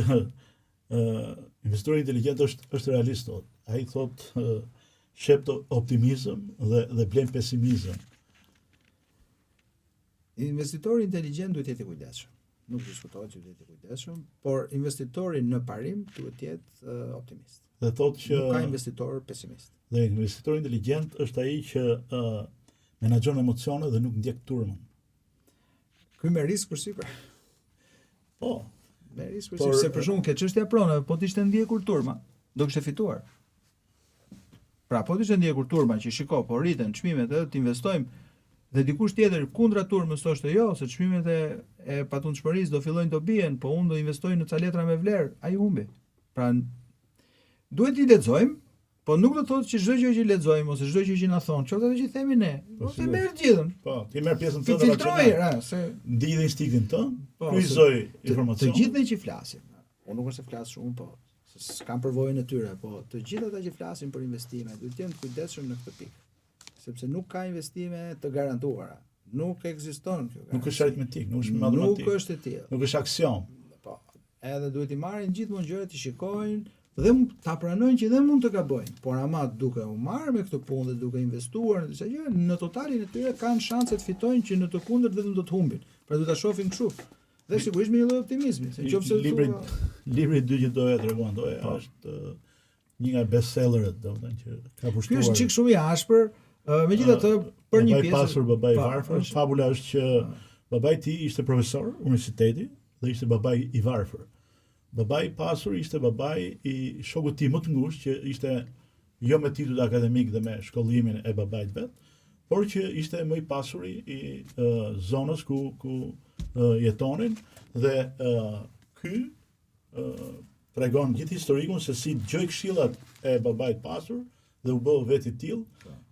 investitori inteligjent është realist, thotë. Ai thotë shep optimizëm dhe blen pesimizëm. Investitori inteligjent duhet të jetë i kujdesshëm. Nuk diskutohet që duhet të jetë i kujdesshëm, por investitori në parim duhet të jetë optimist. Dhe thotë që nuk ka investitor pesimist. Dhe investitori inteligjent është ai që menaxhon emocionet dhe nuk ndjek turmën. Ky me risk përsipër. Po, me risk përsipër, se për shkak ke çështja pronave, po të ishte ndjekur turma, do kishte fituar. Pra, po të ishte ndjekur turma që shiko, po rriten çmimet edhe të investojmë dhe dikush tjetër kundra turmës thoshte jo, se çmimet e patundshmërisë do fillojnë të bien, po unë do investoj në ca letra me vlerë, ai humbi. Pra, duhet i lexojmë, po nuk do të thotë që çdo gjë që lexojmë ose çdo gjë që na thon, çfarë do të themi ne? Po të merr gjithën. Po, ti merr pjesën tënde racionale. Se ndij instiktin tënd, kryqëzoj informacion. Të gjithë ne që flasim. Unë nuk është se flas shumë, po s'kam përvojën e tyre, po të gjithë ata që flasin për investime, duhet të jenë të kujdesshëm në këtë pikë. Sepse nuk ka investime të garantuara. Nuk ekziston kjo. Nuk është aritmetik, nuk është matematik. Nuk është e tillë. Nuk është aksion. Po, edhe duhet i marrin gjithmonë gjërat, i shikojnë dhe ta pranojnë që dhe mund të gabojnë, por ama duke u marrë me këtë punë dhe duke investuar në disa gjëra, në totalin e tyre kanë shanse të fitojnë që në të kundërt vetëm do të humbin. Pra duhet ta shohim kështu. Dhe sigurisht me një lloj optimizmi, se nëse libri i dytë që doja të rekomandoja është një nga bestsellerët, domethënë që ka pushtuar. Ky është çik shumë i ashpër, megjithatë për një pjesë. Babai pasur, babai i varfër. Fabula është që babai i tij ishte profesor universiteti dhe ishte babai i varfër. Babai i pasur ishte babai i shokut tim më të ngushtë, që ishte jo me titull akademik dhe me shkollimin e babait vet, por që ishte më i pasuri i zonës ku jetonin, dhe ky tregon gjithë historikun se si gjoj këshillat e babait pasur dhe u bë vetë i tillë,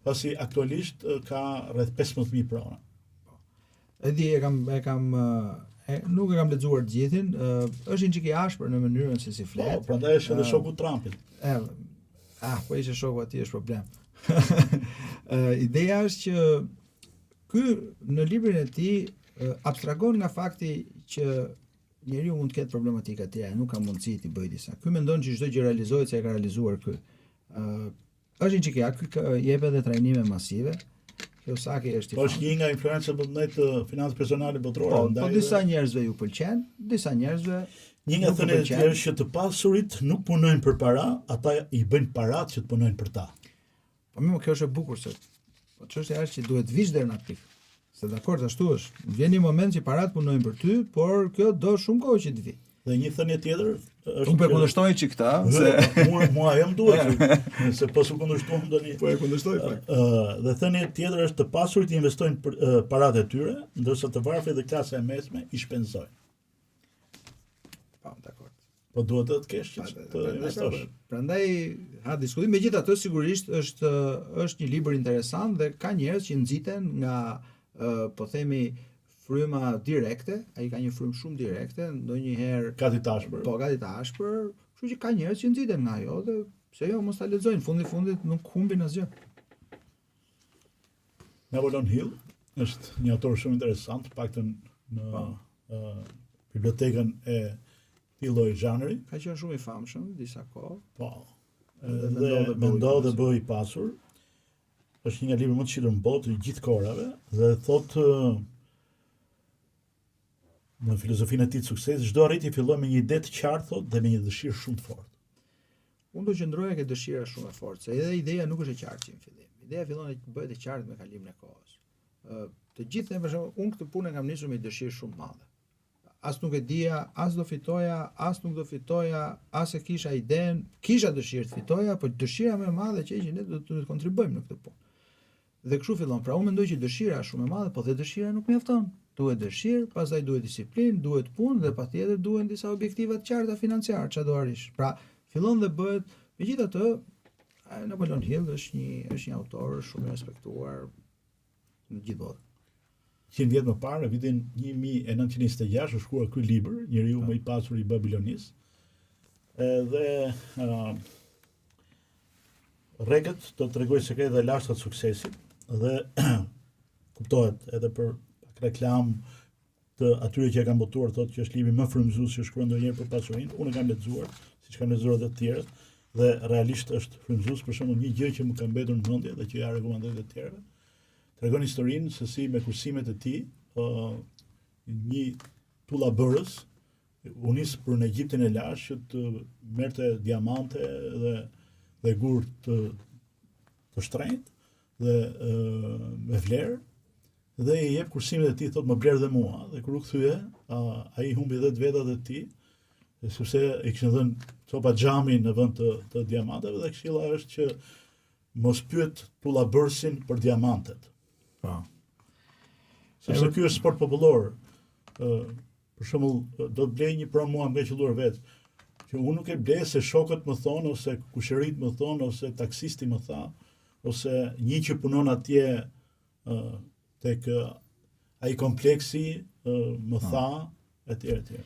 pasi aktualisht ka rreth 15.000 prona. Edi nuk e kam lexuar të gjithin, është një çik i ashpër në mënyrën se si flet. Po, prandaj është edhe shoku Trumpit. Po ishte shoku atij është problem. Ideja është që ky në librin e tij abstragon nga fakti që njeriu mund të ketë problematika të tjera, nuk ka mundësi të bëjë disa. Ky mendon që çdo gjë realizohet se e ka realizuar ky. Është një çik ky jep edhe trajnime masive. Kiyosaki është është një nga influencerët më të mëdhenj të financës personale botërore. Po disa njerëzve ju pëlqen, disa njerëzve një nga thëniet e tyre është që të pasurit nuk punojnë për para, ata i bëjnë paratë që të punojnë për ta. Po më kjo është e bukur se po çështja është që duhet vish deri në atë pikë. Se dakord ashtu është. Vjen një moment që paratë punojnë për ty, por kjo do shumë kohë që të vi. Dhe një thënie tjetër është unë po kundërshtoj çik këta, se mua jam duhet, se po su kundërshtuam tani. Po e kundërshtoj fakt. Dhe thënia tjetër është të pasurit i investojnë paratë e tyre, ndërsa të varfrit dhe klasa e mesme i shpenzojnë. Po, dakord. Po duhet të kesh që të investosh. Prandaj ha diskutim, megjithatë sigurisht është një libër interesant dhe ka njerëz që nxiten nga po themi fryma direkte, ai ka një frymë shumë direkte, ndonjëherë gati të ashpër. Po, gati të ashpër, kështu që ka njerëz që nxiten nga ajo dhe pse jo mos ta lexojnë, fundit nuk humbin asgjë. Napoleon Hill është një autor shumë interesant, paktën në bibliotekën e këtij lloji zhanri. Ka qenë shumë i famshëm disa kohë. Po. Dhe Mendo dhe bëj i pasur. Është një nga librat më të shitur në botë i gjithë kohërave dhe thotë në filozofinë e tij të suksesit, çdo arritje fillon me një ide të qartë, thotë, dhe me një dëshirë shumë të fortë. Unë do qëndroja ke dëshira shumë e fortë, se edhe ideja nuk është e qartë në fillim. Ideja fillon të bëhet e qartë me kalimin e kohës. Të gjithë ne për shembull, unë këtë punë kam nisur me dëshirë shumë të madhe. As nuk e dija, as do fitoja, as nuk do fitoja, as e kisha idenë, kisha dëshirë të fitoja, por dëshira më e madhe që ne do të kontribuojmë në këtë punë. Dhe kështu fillon. Pra unë mendoj që dëshira është shumë e madhe, por dhe dëshira nuk mjafton. Duhet dëshirë, pastaj duhet disiplinë, duhet punë dhe patjetër duhen disa objektiva të qarta financiare çfarë do arish. Pra fillon dhe bëhet, megjithatë, Napoleon Hill është një autor shumë i respektuar në gjithë botën. 100 vjet më parë, në vitin 1926 është shkruar ky libër, Njeriu më i pasur i Babilonisë. Dhe Reket do të tregoj sekretet e lashta të suksesit dhe kuptohet edhe për reklam të atyre që e kanë botuar, thotë që është libri më frymëzues që shkruan ndonjëherë për pasurinë. Unë kam lexuar, siç kanë lexuar edhe të tjerët, dhe realisht është frymëzues. Për shembull, një gjë që më ka mbetur në mendje dhe që ja rekomandoj të tjerëve, tregon historinë se si me kursimet e tij, një tullabërës u nis për në Egjiptin e lashtë që të merrte diamante dhe gur të shtrenjtë dhe me vlerë, dhe i jep kursimet e tij, thotë më bler dhe mua, dhe kur u kthye, ai humbi 10 vetat e tij, sepse i kishin dhënë copa xhami në vend të diamanteve, dhe këshilla është që mos pyet tullabërsin për diamantet. Po. Sepse ky është sport popullor. Për shembull, do të blej një pra mua nga qelluar vetë, që unë nuk e blej se shokët më thonë, ose kushërit më thonë, ose taksisti më tha, ose një që punon atje tek ai kompleksi më tha, etj.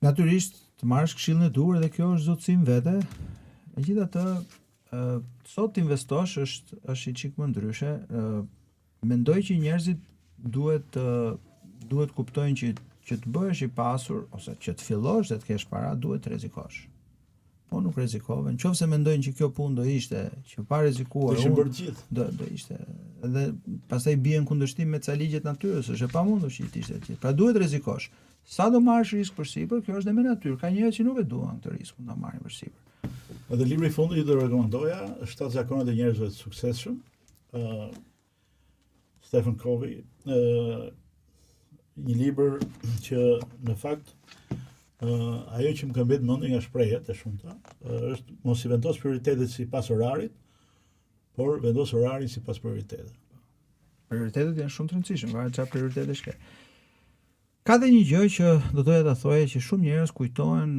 Natyrisht të marrësh këshillin e duhur, dhe kjo është zotësim vete. Megjithatë, sot të investosh është i çik më ndryshe. Mendoj që njerëzit duhet kuptojnë që të bëhesh i pasur, ose që të fillosh dhe të kesh para, duhet të rrezikosh. Po nuk rrezikove. Nëse mendojnë që kjo punë do ishte që pa rrezikuar, do ishte. Dhe pastaj bien kundërshtim me ca ligjet natyrës, është e pamundur që të ishte gjithë. Pra duhet rrezikosh. Sa do marrësh risk përsipër, kjo është dhe me natyrë. Ka njerëz që nuk e duan këtë riskun ta marrin përsipër. Edhe libri i fundit që do rekomandoja është 7 zakonet e njerëzve të suksesshëm. Stephen Covey, një libër që në fakt ajo që më ka mbetur mendje nga shprehjet e shumta është mos i vendos prioritetet sipas orarit, por vendos orarin sipas prioritetet. Prioritetet janë shumë të rëndësishme, varet çfarë prioritetesh ke. Ka dhe një gjë që do doja ta thoja, që shumë njerëz kujtohen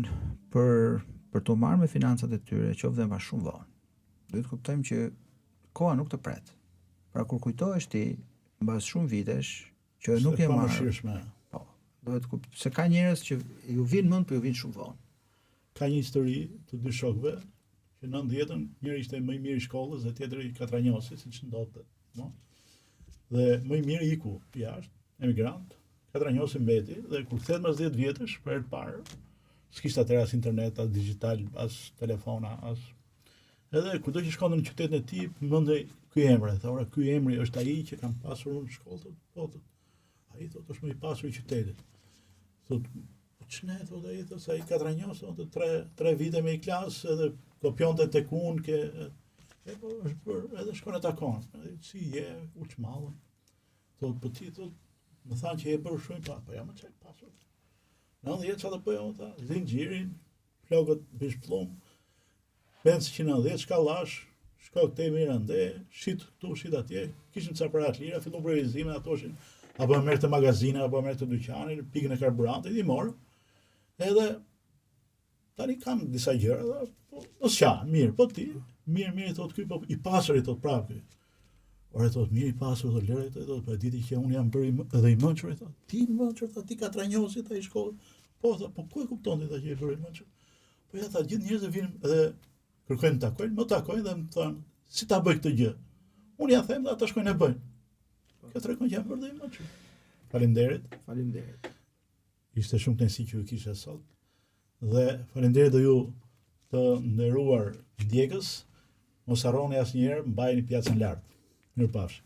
për të marrë me financat e tyre, qoftë dhe më shumë vonë. Duhet kuptojmë që koha nuk të pret. Pra kur kujtohesh ti mbas shumë vitesh që nuk e marrë. Po, duhet se ka njerëz që ju vin mend, por ju vin shumë vonë. Ka një histori të dy shokëve që në 90-ën njëri ishte më i miri i shkollës dhe tjetri katranjosi, siç ndodhte, no? Dhe më i miri iku jashtë, emigrant. Katranjosi mbeti, dhe kur kthehet pas 10 vjetësh për herë të parë, s'kishte atëherë as internet, as digital, as telefona, as. Edhe kudo që shkonte në qytetin e tij, mendej ky emër, tha, ora ky emri është ai që kam pasur unë në shkollë, thotë. Ai thotë është më i pasur i qytetit. Thotë, ç'ne, thotë ai, thotë ai katranjos, thotë 3 vite me i klasë, edhe kopjonte tek unë ke po është për edhe shkon e takon. Si je, u çmallën. Thotë, po ti thotë, më thanë që e bërë shumë pa, po jam më çaj pasur. 90 çfarë bëja unë, tha, zinxhirin, flokët bishplum, pensë që 90 shkallash, shko këtej Mirande, shit këtu, shit atje, kishim ca para të lira, fillon priorizime, ato ishin apo merr të magazina, apo merr të dyqanit, pikën e karburantit, i morë. Edhe tani kam disa gjëra, po mos qa, mirë, po ti, mirë thotë ky, po i pasur i thotë prapë ky. Ora thotë mirë i pasur, thotë lëre, thotë, po e diti që unë jam bërë edhe i mençur, thotë. Ti i mençur, thotë, ti katranjosi ta i shkollës. Po thotë, po ku e kupton ti që e bërë i mençur? Po ja tha, gjithë njerëzit vinë edhe kërkojnë të takojnë, më takojnë dhe më thonë, si ta bëj këtë gjë? Unë ja them dhe ata shkojnë e bëjnë. Kjo tregon që jam bërë dhe i mençur. Faleminderit. Ishte shumë kënaqësi që ju kisha sot. Dhe faleminderit dhe ju të nderuar ndjekës. Mos harroni asnjëherë, mbajini pjacën lart. Mirupafshim.